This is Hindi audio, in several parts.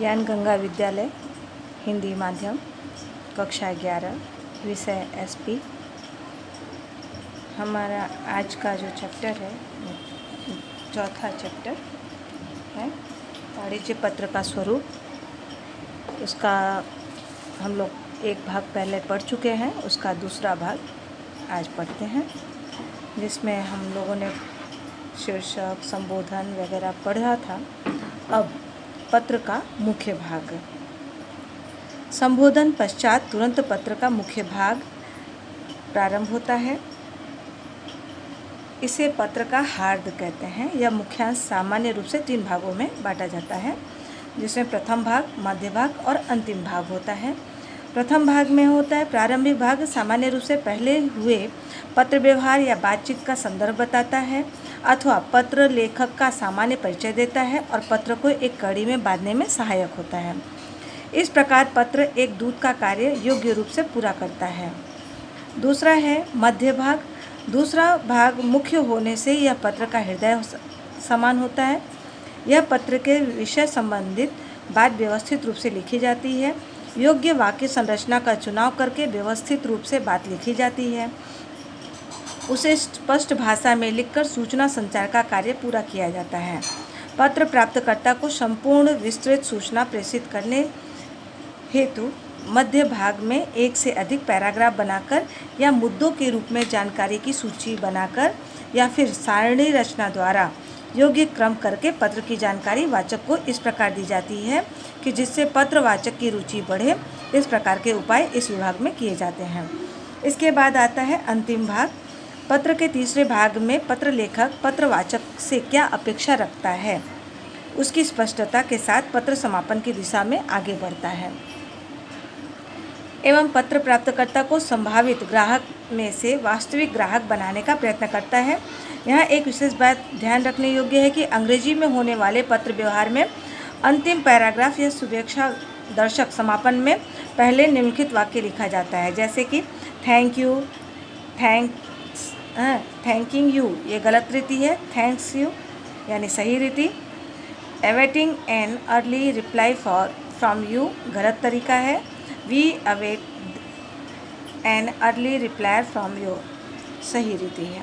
ज्ञान गंगा विद्यालय हिंदी माध्यम कक्षा 11 विषय एसपी। हमारा आज का जो चैप्टर है चौथा चैप्टर है वाणिज्य पत्र का स्वरूप। उसका हम लोग एक भाग पहले पढ़ चुके हैं, उसका दूसरा भाग आज पढ़ते हैं, जिसमें हम लोगों ने शीर्षक संबोधन वगैरह पढ़ा था। अब पत्र का मुख्य भाग। संबोधन पश्चात तुरंत पत्र का मुख्य भाग प्रारंभ होता है। इसे पत्र का हार्द कहते हैं। यह मुख्यांश सामान्य रूप से 3 भागों में बांटा जाता है, जिसमें प्रथम भाग, मध्य भाग और अंतिम भाग होता है। प्रथम भाग में होता है प्रारंभिक भाग, सामान्य रूप से पहले हुए पत्र व्यवहार या बातचीत का संदर्भ बताता है अथवा पत्र लेखक का सामान्य परिचय देता है और पत्र को एक कड़ी में बांधने में सहायक होता है। इस प्रकार पत्र एक दूत का कार्य योग्य रूप से पूरा करता है। दूसरा है मध्य भाग। दूसरा भाग मुख्य होने से यह पत्र का हृदय समान होता है। यह पत्र के विषय संबंधित बात व्यवस्थित रूप से लिखी जाती है। योग्य वाक्य संरचना का चुनाव करके व्यवस्थित रूप से बात लिखी जाती है। उसे स्पष्ट भाषा में लिखकर सूचना संचार का कार्य पूरा किया जाता है। पत्र प्राप्तकर्ता को संपूर्ण विस्तृत सूचना प्रेषित करने हेतु मध्य भाग में एक से अधिक पैराग्राफ बनाकर या मुद्दों के रूप में जानकारी की सूची बनाकर या फिर सारणी रचना द्वारा योग्य क्रम करके पत्र की जानकारी वाचक को इस प्रकार दी जाती है कि जिससे पत्र वाचक की रुचि बढ़े। इस प्रकार के उपाय इस विभाग में किए जाते हैं। इसके बाद आता है अंतिम भाग। पत्र के तीसरे भाग में पत्र लेखक पत्र वाचक से क्या अपेक्षा रखता है, उसकी स्पष्टता के साथ पत्र समापन की दिशा में आगे बढ़ता है एवं पत्र प्राप्तकर्ता को संभावित ग्राहक में से वास्तविक ग्राहक बनाने का प्रयत्न करता है। यहाँ एक विशेष बात ध्यान रखने योग्य है कि अंग्रेजी में होने वाले पत्र व्यवहार में अंतिम पैराग्राफ या शुभेच्छा दर्शक समापन में पहले निम्नलिखित वाक्य लिखा जाता है, जैसे कि थैंक यू, थैंकिंग यू ये गलत रीति है, थैंक्स यू यानी सही रीति, awaiting an early reply from you गलत तरीका है, we await an early reply from you सही रीति है।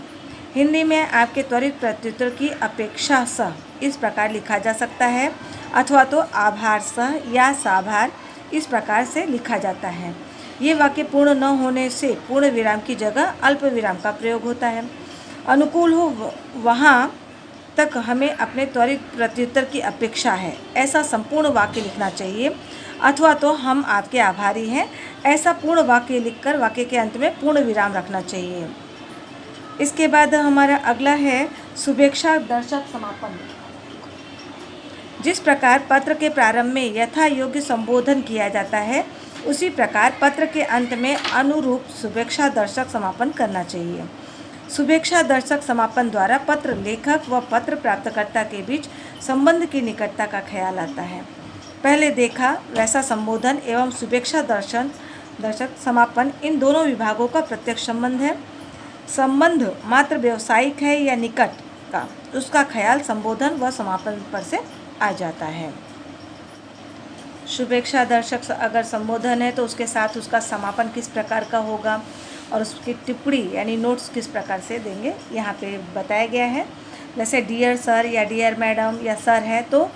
हिंदी में आपके त्वरित प्रत्युत्तर की अपेक्षा सह इस प्रकार लिखा जा सकता है अथवा तो आभार सह या साभार इस प्रकार से लिखा जाता है। ये वाक्य पूर्ण न होने से पूर्ण विराम की जगह अल्प विराम का प्रयोग होता है। अनुकूल हो वहाँ तक हमें अपने त्वरित प्रत्युत्तर की अपेक्षा है ऐसा संपूर्ण वाक्य लिखना चाहिए अथवा तो हम आपके आभारी हैं ऐसा पूर्ण वाक्य लिखकर वाक्य के अंत में पूर्ण विराम रखना चाहिए। इसके बाद हमारा अगला है शुभेच्छा दर्शक समापन। जिस प्रकार पत्र के प्रारंभ में यथा योग्य संबोधन किया जाता है, उसी प्रकार पत्र के अंत में अनुरूप शुभेच्छा दर्शक समापन करना चाहिए। शुभेच्छा दर्शक समापन द्वारा पत्र लेखक व पत्र प्राप्तकर्ता के बीच संबंध की निकटता का ख्याल आता है। पहले देखा वैसा संबोधन एवं शुभेच्छा दर्शक समापन इन दोनों विभागों का प्रत्यक्ष संबंध है। संबंध मात्र व्यावसायिक है या निकट का, उसका ख्याल संबोधन व समापन पर से आ जाता है। शुभेच्छा दर्शक अगर संबोधन है तो उसके साथ उसका समापन किस प्रकार का होगा और उसकी टिप्पणी यानी नोट्स किस प्रकार से देंगे यहाँ पे बताया गया है। जैसे डियर सर या डियर मैडम या सर है तो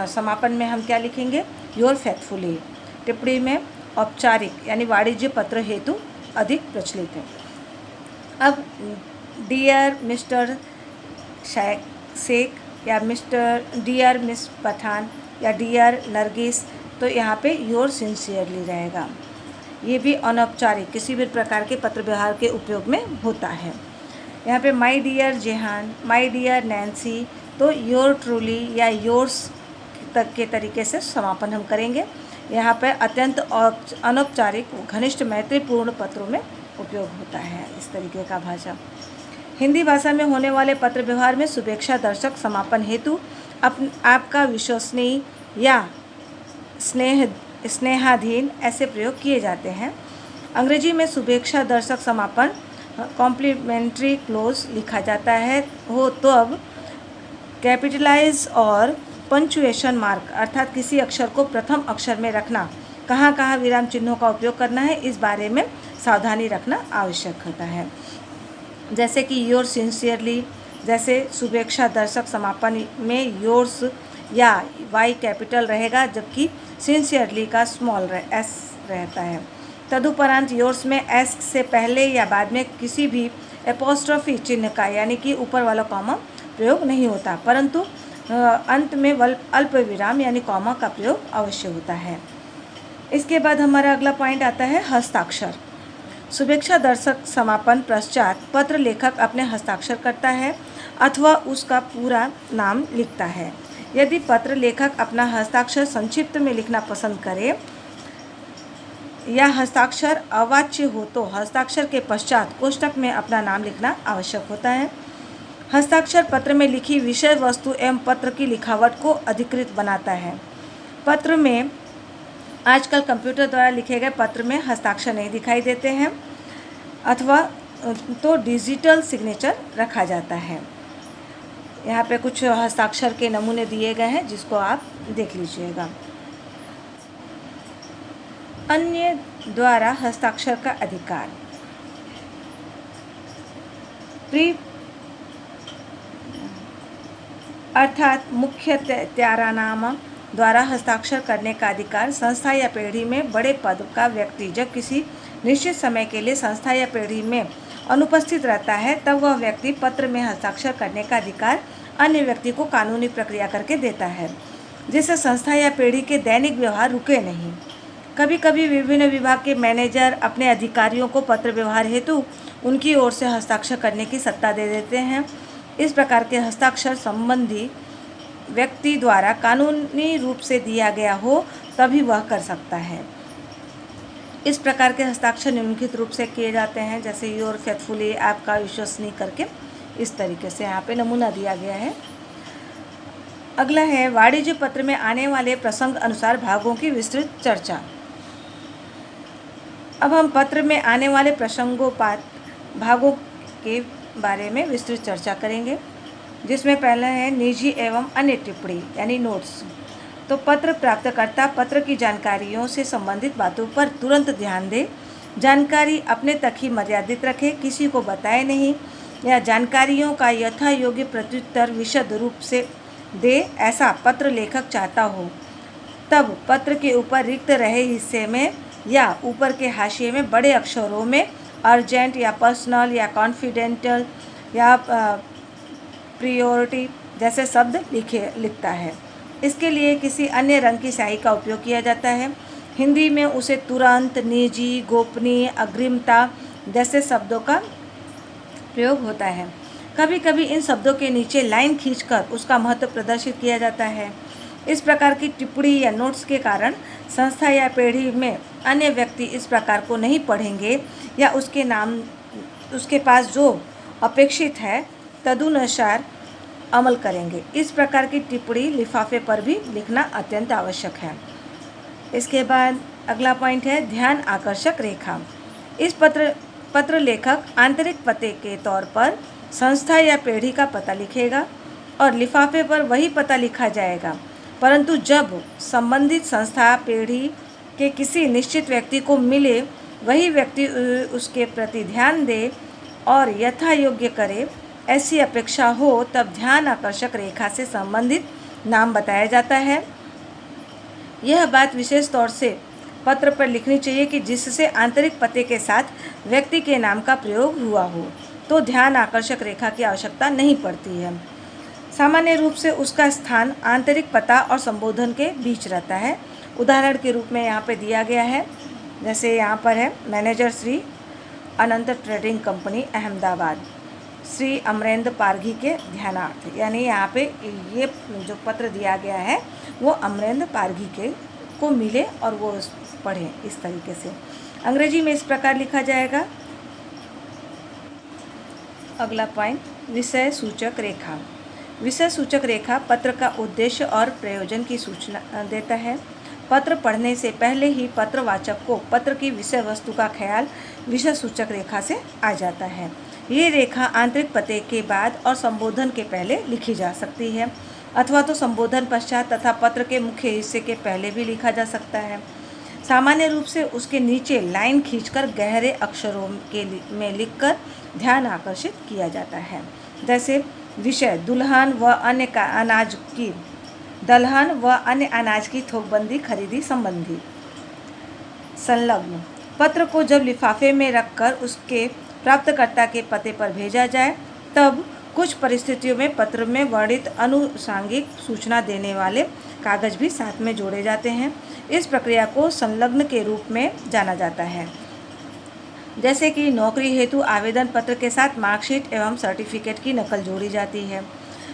समापन में हम क्या लिखेंगे, योर फेथफुली। टिप्पणी में औपचारिक यानी वाणिज्य पत्र हेतु अधिक प्रचलित है। अब डियर मिस्टर शेख या डियर मिस पठान या डियर नरगिस तो यहाँ पे योर सिंसियरली रहेगा। ये भी अनौपचारिक किसी भी प्रकार के पत्र व्यवहार के उपयोग में होता है। यहाँ पे my dear Jehan, my dear Nancy तो योर ट्रूली या योर्स तक के तरीके से समापन हम करेंगे। यहाँ पर अत्यंत अनौपचारिक घनिष्ठ मैत्रीपूर्ण पत्रों में उपयोग होता है इस तरीके का भाषा। हिंदी भाषा में होने वाले पत्र व्यवहार में शुभेच्छा दर्शक समापन हेतु आपका विश्वसनीय या स्नेहाधीन ऐसे प्रयोग किए जाते हैं। अंग्रेजी में शुभेच्छा दर्शक समापन कॉम्प्लीमेंट्री क्लोज लिखा जाता है हो तो अब कैपिटलाइज और पंचुएशन मार्क अर्थात किसी अक्षर को प्रथम अक्षर में रखना, कहाँ कहाँ विराम चिन्हों का उपयोग करना है, इस बारे में सावधानी रखना आवश्यक होता है। जैसे कि योर सिंसियरली, जैसे शुभेच्छा दर्शक समापन में योर्स या वाई कैपिटल रहेगा, जबकि सिंसियरली का स्मॉल एस रहता है। तदुपरांत योर्स में एस से पहले या बाद में किसी भी एपोस्ट्रोफी चिन्ह का यानी कि ऊपर वाला कॉमा प्रयोग नहीं होता, परंतु अंत में अल्प विराम यानी कॉमा का प्रयोग अवश्य होता है। इसके बाद हमारा अगला पॉइंट आता है हस्ताक्षर। शुभेच्छा दर्शक समापन पश्चात पत्र लेखक अपने हस्ताक्षर करता है अथवा उसका पूरा नाम लिखता है। यदि पत्र लेखक अपना हस्ताक्षर संक्षिप्त में लिखना पसंद करे या हस्ताक्षर अवाच्य हो तो हस्ताक्षर के पश्चात कोष्ठक में अपना नाम लिखना आवश्यक होता है। हस्ताक्षर पत्र में लिखी विषय वस्तु एवं पत्र की लिखावट को अधिकृत बनाता है। पत्र में आजकल कंप्यूटर द्वारा लिखे गए पत्र में हस्ताक्षर नहीं दिखाई देते हैं अथवा तो डिजिटल सिग्नेचर रखा जाता है। यहाँ पे कुछ हस्ताक्षर के नमूने दिए गए हैं जिसको आप देख लीजिएगा। अन्य द्वारा हस्ताक्षर का अधिकार। अर्थात मुख्य त्यारानामा द्वारा हस्ताक्षर करने का अधिकार संस्था या पीढ़ी में बड़े पद का व्यक्ति जब किसी निश्चित समय के लिए संस्था या पीढ़ी में अनुपस्थित रहता है तब वह व्यक्ति पत्र में हस्ताक्षर करने का अधिकार अन्य व्यक्ति को कानूनी प्रक्रिया करके देता है, जिससे संस्था या पीढ़ी के दैनिक व्यवहार रुके नहीं। कभी कभी विभिन्न विभाग के मैनेजर अपने अधिकारियों को पत्र व्यवहार हेतु उनकी ओर से हस्ताक्षर करने की सत्ता दे देते हैं। इस प्रकार के हस्ताक्षर संबंधी व्यक्ति द्वारा कानूनी रूप से दिया गया हो तभी वह कर सकता है। इस प्रकार के हस्ताक्षर निम्नलिखित रूप से किए जाते हैं, जैसे योर फेथफुली, आपका विश्वसनीय करके इस तरीके से यहाँ पे नमूना दिया गया है। अगला है वाणिज्य पत्र में आने वाले प्रसंग अनुसार भागों की विस्तृत चर्चा। अब हम पत्र में आने वाले प्रसंगोपात भागों के बारे में विस्तृत चर्चा करेंगे, जिसमें पहला है निजी एवं अन्य टिप्पणी यानी नोट्स। तो पत्र प्राप्तकर्ता पत्र की जानकारियों से संबंधित बातों पर तुरंत ध्यान दे, जानकारी अपने तक ही मर्यादित रखे, किसी को बताए नहीं या जानकारियों का यथा योग्य प्रत्युत्तर विशद रूप से दे, ऐसा पत्र लेखक चाहता हो। तब पत्र के ऊपर रिक्त रहे हिस्से में या ऊपर के हाशिए में बड़े अक्षरों में अर्जेंट या पर्सनल या कॉन्फिडेंशियल या प्रियोरिटी जैसे शब्द लिखता है। इसके लिए किसी अन्य रंग की स्याही का उपयोग किया जाता है। हिंदी में उसे तुरंत, निजी, गोपनीय, अग्रिमता जैसे शब्दों का प्रयोग होता है। कभी कभी इन शब्दों के नीचे लाइन खींचकर उसका महत्व प्रदर्शित किया जाता है। इस प्रकार की टिप्पणी या नोट्स के कारण संस्था या पीढ़ी में अन्य व्यक्ति इस प्रकार को नहीं पढ़ेंगे या उसके पास जो अपेक्षित है तदनुसार अमल करेंगे। इस प्रकार की टिप्पणी लिफाफे पर भी लिखना अत्यंत आवश्यक है। इसके बाद अगला पॉइंट है ध्यान आकर्षक रेखा। इस पत्र लेखक आंतरिक पते के तौर पर संस्था या पीढ़ी का पता लिखेगा और लिफाफे पर वही पता लिखा जाएगा, परंतु जब संबंधित संस्था पीढ़ी के किसी निश्चित व्यक्ति को मिले वही व्यक्ति उसके प्रति ध्यान दे और यथा योग्य करे, ऐसी अपेक्षा हो तब ध्यान आकर्षक रेखा से संबंधित नाम बताया जाता है। यह बात विशेष तौर से पत्र पर लिखनी चाहिए कि जिससे आंतरिक पते के साथ व्यक्ति के नाम का प्रयोग हुआ हो तो ध्यान आकर्षक रेखा की आवश्यकता नहीं पड़ती है। सामान्य रूप से उसका स्थान आंतरिक पता और संबोधन के बीच रहता है। उदाहरण के रूप में यहाँ पे दिया गया है, जैसे यहाँ पर है मैनेजर श्री अनंत ट्रेडिंग कंपनी अहमदाबाद, श्री अमरेंद्र पारघी के ध्यानार्थ, यानी यहाँ पे ये जो पत्र दिया गया है वो अमरेंद्र पारघी को मिले और वो पढ़ें। इस तरीके से अंग्रेजी में इस प्रकार लिखा जाएगा। अगला पॉइंट विषय सूचक रेखा। विषय सूचक रेखा पत्र का उद्देश्य और प्रयोजन की सूचना देता है। पत्र पढ़ने से पहले ही पत्रवाचक को पत्र की विषय वस्तु का ख्याल विषय सूचक रेखा से आ जाता है। ये रेखा आंतरिक पते के बाद और संबोधन के पहले लिखी जा सकती है। अथवा तो संबोधन पश्चात तथा पत्र के मुख्य हिस्से के पहले भी लिखा जा सकता है। सामान्य रूप से उसके नीचे लाइन खींचकर गहरे अक्षरों में लिखकर ध्यान आकर्षित किया जाता है। जैसे विषय दलहन व अन्य अनाज की थोकबंदी खरीदी संबंधी। संलग्न पत्र को जब लिफाफे में रखकर उसके प्राप्तकर्ता के पते पर भेजा जाए तब कुछ परिस्थितियों में पत्र में वर्णित आनुषंगिक सूचना देने वाले कागज भी साथ में जोड़े जाते हैं। इस प्रक्रिया को संलग्न के रूप में जाना जाता है। जैसे कि नौकरी हेतु आवेदन पत्र के साथ मार्कशीट एवं सर्टिफिकेट की नकल जोड़ी जाती है।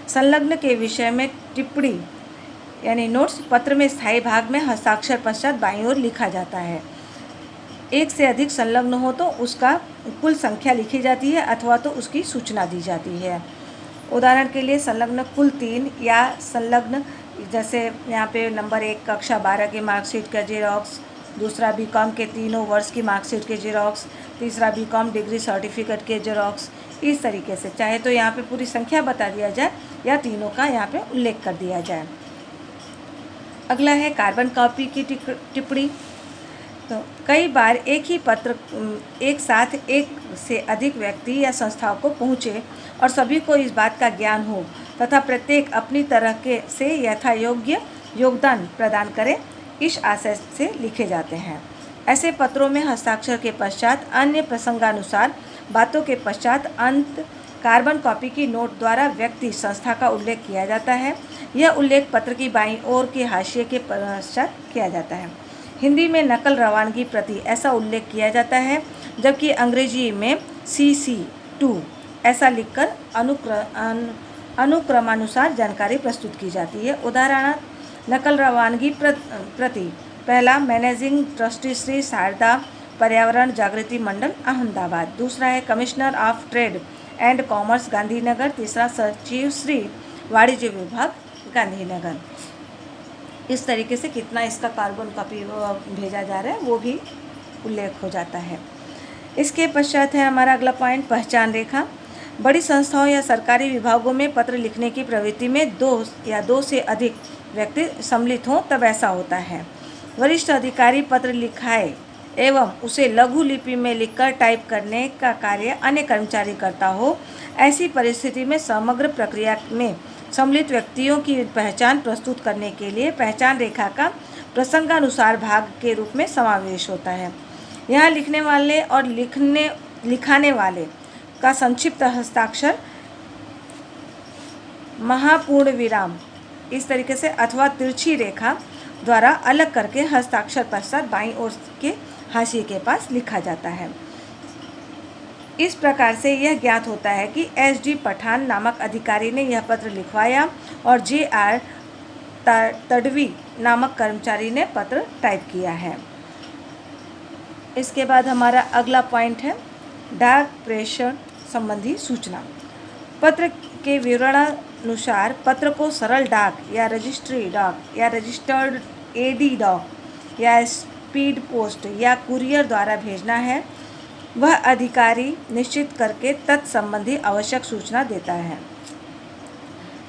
संलग्न के विषय में टिप्पणी यानी नोट्स पत्र में स्थायी भाग में हस्ताक्षर पश्चात बाईं ओर लिखा जाता है। एक से अधिक संलग्न हो तो उसका कुल संख्या लिखी जाती है अथवा तो उसकी सूचना दी जाती है। उदाहरण के लिए संलग्न कुल 3 या संलग्न जैसे यहाँ पे नंबर 1 कक्षा 12 की मार्कशीट का जेरॉक्स, दूसरा बीकॉम के तीनों वर्ष की मार्कशीट के जेरॉक्स, तीसरा बीकॉम डिग्री सर्टिफिकेट के जेरॉक्स। इस तरीके से चाहे तो यहाँ पे पूरी संख्या बता दिया जाए या तीनों का यहाँ पे उल्लेख कर दिया जाए। अगला है कार्बन कॉपी की टिप्पणी। तो कई बार एक ही पत्र एक साथ एक से अधिक व्यक्ति या संस्थाओं को पहुँचे और सभी को इस बात का ज्ञान हो तथा प्रत्येक अपनी तरह के से यथायोग्य योगदान प्रदान करे, इस आशय से लिखे जाते हैं। ऐसे पत्रों में हस्ताक्षर के पश्चात अन्य प्रसंगानुसार बातों के पश्चात अंत कार्बन कॉपी की नोट द्वारा व्यक्ति संस्था का उल्लेख किया जाता है। यह उल्लेख पत्र की बाईं ओर के हाशिए के पश्चात किया जाता है। हिंदी में नकल रवानगी प्रति ऐसा उल्लेख किया जाता है, जबकि अंग्रेजी में CC2 ऐसा लिखकर अनुक्रमानुसार जानकारी प्रस्तुत की जाती है। उदाहरणार्थ नकल रवानगी प्रति पहला मैनेजिंग ट्रस्टी श्री शारदा पर्यावरण जागृति मंडल अहमदाबाद, दूसरा है commissioner of trade and commerce Gandhinagar, तीसरा सचिव श्री वाणिज्य विभाग गांधीनगर। इस तरीके से कितना इसका कार्बन कॉपी भेजा जा रहा है वो भी उल्लेख हो जाता है। इसके पश्चात है हमारा अगला पॉइंट पहचान रेखा। बड़ी संस्थाओं या सरकारी विभागों में पत्र लिखने की प्रवृत्ति में 2 से अधिक व्यक्ति सम्मिलित हों तब ऐसा होता है। वरिष्ठ अधिकारी पत्र लिखाए एवं उसे लघु लिपि में लिखकर टाइप करने का कार्य अन्य कर्मचारी करता हो, ऐसी परिस्थिति में समग्र प्रक्रिया में सम्मिलित व्यक्तियों की पहचान प्रस्तुत करने के लिए पहचान रेखा का प्रसंगानुसार भाग के रूप में समावेश होता है। यहाँ लिखने वाले और लिखाने वाले का संक्षिप्त हस्ताक्षर महापूर्ण विराम इस तरीके से अथवा तिरछी रेखा द्वारा अलग करके हस्ताक्षर पश्चात बाईं ओर के हाशिए के पास लिखा जाता है। इस प्रकार से यह ज्ञात होता है कि SD पठान नामक अधिकारी ने यह पत्र लिखवाया और JR तडवी नामक कर्मचारी ने पत्र टाइप किया है। इसके बाद हमारा अगला पॉइंट है डाक प्रेषण संबंधी सूचना। पत्र के विवरणानुसार पत्र को सरल डाक या रजिस्ट्री डाक या रजिस्टर्ड AD डाक या स्पीड पोस्ट या कुरियर द्वारा भेजना है। वह अधिकारी निश्चित करके तत्संबंधी आवश्यक सूचना देता है।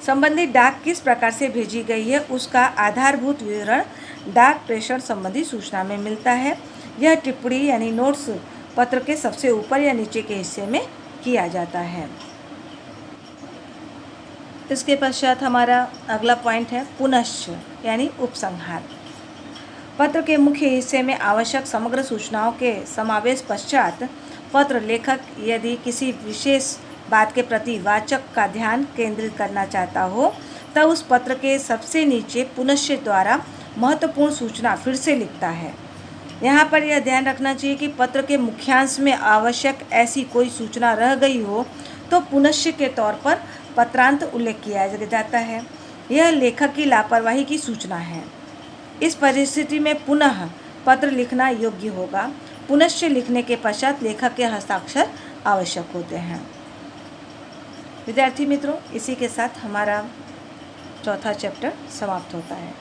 संबंधित डाक किस प्रकार से भेजी गई है उसका आधारभूत विवरण डाक प्रेषण संबंधी सूचना में मिलता है। यह टिप्पणी यानी नोट्स पत्र के सबसे ऊपर या नीचे के हिस्से में किया जाता है। इसके पश्चात हमारा अगला पॉइंट है पुनश्च यानी उपसंहार। पत्र के मुख्य हिस्से में आवश्यक समग्र सूचनाओं के समावेश पश्चात पत्र लेखक यदि किसी विशेष बात के प्रति वाचक का ध्यान केंद्रित करना चाहता हो तब उस पत्र के सबसे नीचे पुनश्च द्वारा महत्वपूर्ण सूचना फिर से लिखता है। यहाँ पर यह ध्यान रखना चाहिए कि पत्र के मुख्यांश में आवश्यक ऐसी कोई सूचना रह गई हो तो पुनश्च के तौर पर पत्रांत उल्लेख किया जाता है। यह लेखक की लापरवाही की सूचना है। इस परिस्थिति में पुनः पत्र लिखना योग्य होगा। पुनश्च लिखने के पश्चात लेखक के हस्ताक्षर आवश्यक होते हैं। विद्यार्थी मित्रों, इसी के साथ हमारा चौथा चैप्टर समाप्त होता है।